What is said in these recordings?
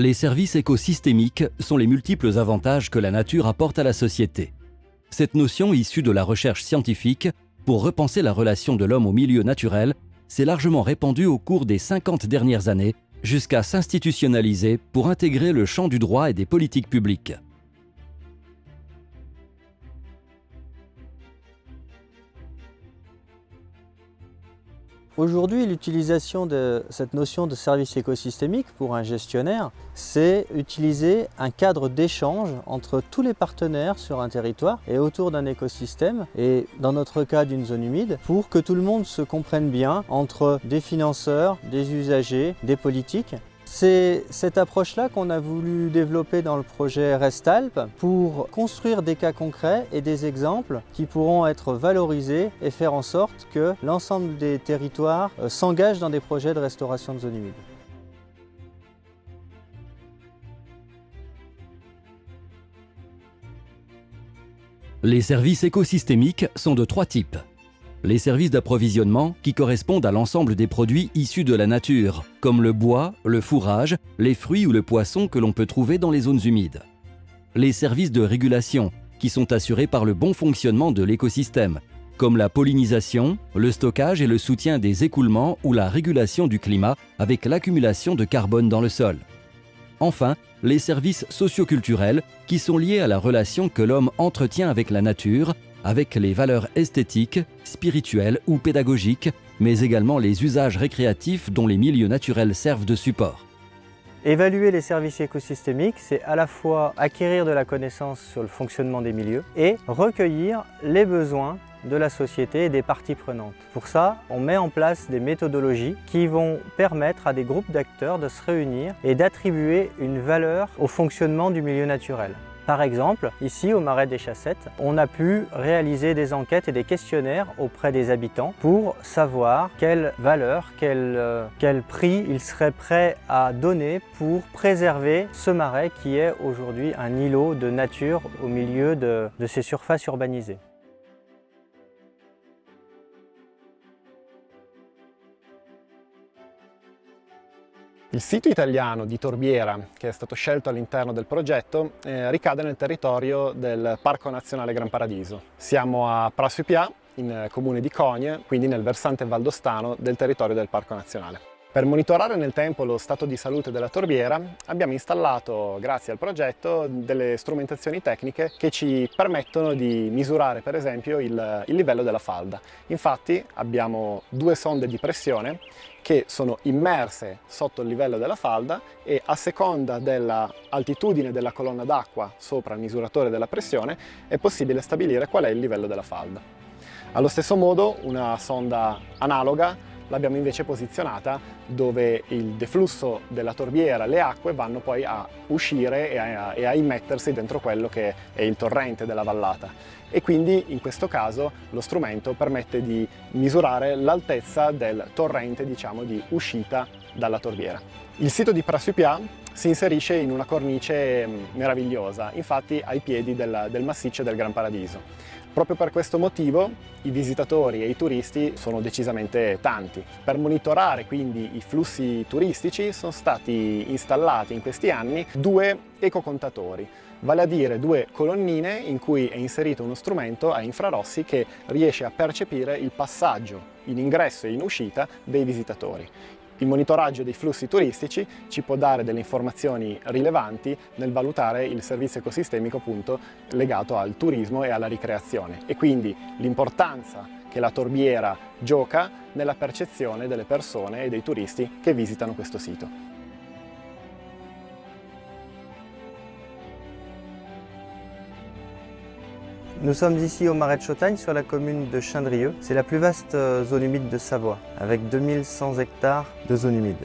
Les services écosystémiques sont les multiples avantages que la nature apporte à la société. Cette notion issue de la recherche scientifique pour repenser la relation de l'homme au milieu naturel s'est largement répandue au cours des 50 dernières années jusqu'à s'institutionnaliser pour intégrer le champ du droit et des politiques publiques. Aujourd'hui, l'utilisation de cette notion de service écosystémique pour un gestionnaire, c'est utiliser un cadre d'échange entre tous les partenaires sur un territoire et autour d'un écosystème, et dans notre cas d'une zone humide, pour que tout le monde se comprenne bien entre des financeurs, des usagers, des politiques. C'est cette approche-là qu'on a voulu développer dans le projet Restalp pour construire des cas concrets et des exemples qui pourront être valorisés et faire en sorte que l'ensemble des territoires s'engagent dans des projets de restauration de zones humides. Les services écosystémiques sont de 3 types. Les services d'approvisionnement qui correspondent à l'ensemble des produits issus de la nature, comme le bois, le fourrage, les fruits ou le poisson que l'on peut trouver dans les zones humides. Les services de régulation qui sont assurés par le bon fonctionnement de l'écosystème, comme la pollinisation, le stockage et le soutien des écoulements ou la régulation du climat avec l'accumulation de carbone dans le sol. Enfin, les services socioculturels qui sont liés à la relation que l'homme entretient avec la nature, avec les valeurs esthétiques, spirituelles ou pédagogiques, mais également les usages récréatifs dont les milieux naturels servent de support. Évaluer les services écosystémiques, c'est à la fois acquérir de la connaissance sur le fonctionnement des milieux et recueillir les besoins de la société et des parties prenantes. Pour ça, on met en place des méthodologies qui vont permettre à des groupes d'acteurs de se réunir et d'attribuer une valeur au fonctionnement du milieu naturel. Par exemple, ici au Marais des Chassettes, on a pu réaliser des enquêtes et des questionnaires auprès des habitants pour savoir quelle valeur, quel prix ils seraient prêts à donner pour préserver ce marais qui est aujourd'hui un îlot de nature au milieu de ces surfaces urbanisées. Il sito italiano di Torbiera, che è stato scelto all'interno del progetto, ricade nel territorio del Parco Nazionale Gran Paradiso. Siamo a Prasupia, in comune di Cogne, quindi nel versante valdostano del territorio del Parco Nazionale. Per monitorare nel tempo lo stato di salute della torbiera abbiamo installato, grazie al progetto, delle strumentazioni tecniche che ci permettono di misurare per esempio il livello della falda. Infatti abbiamo 2 sonde di pressione che sono immerse sotto il livello della falda e a seconda dell'altitudine della colonna d'acqua sopra il misuratore della pressione è possibile stabilire qual è il livello della falda. Allo stesso modo una sonda analoga l'abbiamo invece posizionata dove il deflusso della torbiera, le acque vanno poi a uscire e a immettersi dentro quello che è il torrente della vallata. E quindi in questo caso lo strumento permette di misurare l'altezza del torrente, diciamo, di uscita dalla torbiera. Il sito di Prasupia si inserisce in una cornice meravigliosa, infatti ai piedi del massiccio del Gran Paradiso. Proprio per questo motivo i visitatori e i turisti sono decisamente tanti. Per monitorare quindi i flussi turistici sono stati installati in questi anni 2 ecocontatori, vale a dire 2 colonnine in cui è inserito uno strumento a infrarossi che riesce a percepire il passaggio in ingresso e in uscita dei visitatori. Il monitoraggio dei flussi turistici ci può dare delle informazioni rilevanti nel valutare il servizio ecosistemico appunto legato al turismo e alla ricreazione e quindi l'importanza che la torbiera gioca nella percezione delle persone e dei turisti che visitano questo sito. Nous sommes ici au Marais de Chautagne, sur la commune de Chindrieux. C'est la plus vaste zone humide de Savoie, avec 2100 hectares de zone humide.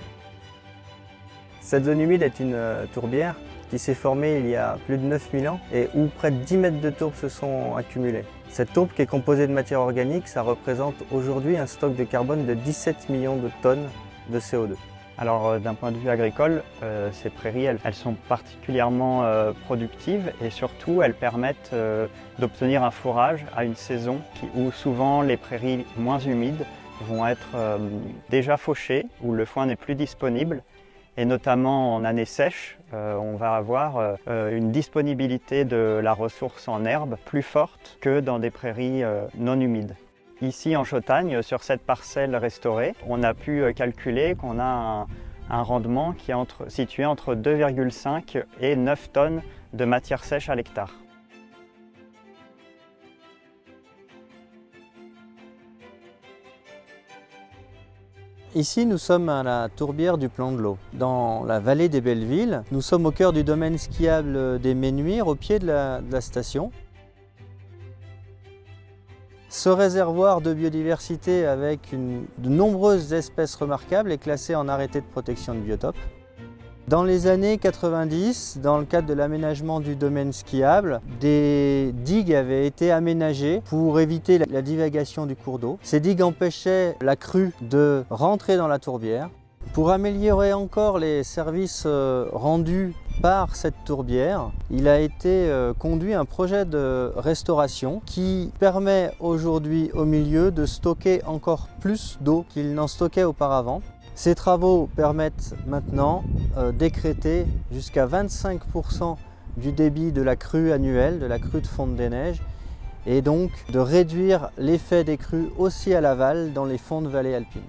Cette zone humide est une tourbière qui s'est formée il y a plus de 9000 ans et où près de 10 mètres de tourbe se sont accumulées. Cette tourbe qui est composée de matière organique, ça représente aujourd'hui un stock de carbone de 17 millions de tonnes de CO2. Alors d'un point de vue agricole, ces prairies, elles sont particulièrement productives et surtout elles permettent d'obtenir un fourrage à une saison où souvent les prairies moins humides vont être déjà fauchées, où le foin n'est plus disponible et notamment en année sèche on va avoir une disponibilité de la ressource en herbe plus forte que dans des prairies non humides. Ici en Chautagne, sur cette parcelle restaurée, on a pu calculer qu'on a un rendement qui est situé entre 2,5 et 9 tonnes de matière sèche à l'hectare. Ici, nous sommes à la tourbière du Plan de l'Eau, dans la vallée des Bellevilles. Nous sommes au cœur du domaine skiable des Ménuires, au pied de la station. Ce réservoir de biodiversité avec de nombreuses espèces remarquables est classé en arrêté de protection de biotope. Dans les années 90, dans le cadre de l'aménagement du domaine skiable, des digues avaient été aménagées pour éviter la divagation du cours d'eau. Ces digues empêchaient la crue de rentrer dans la tourbière. Pour améliorer encore les services rendus par cette tourbière, il a été conduit un projet de restauration qui permet aujourd'hui au milieu de stocker encore plus d'eau qu'il n'en stockait auparavant. Ces travaux permettent maintenant d'écrêter jusqu'à 25% du débit de la crue annuelle, de la crue de fonte des neiges, et donc de réduire l'effet des crues aussi à l'aval dans les fonds de vallées alpines.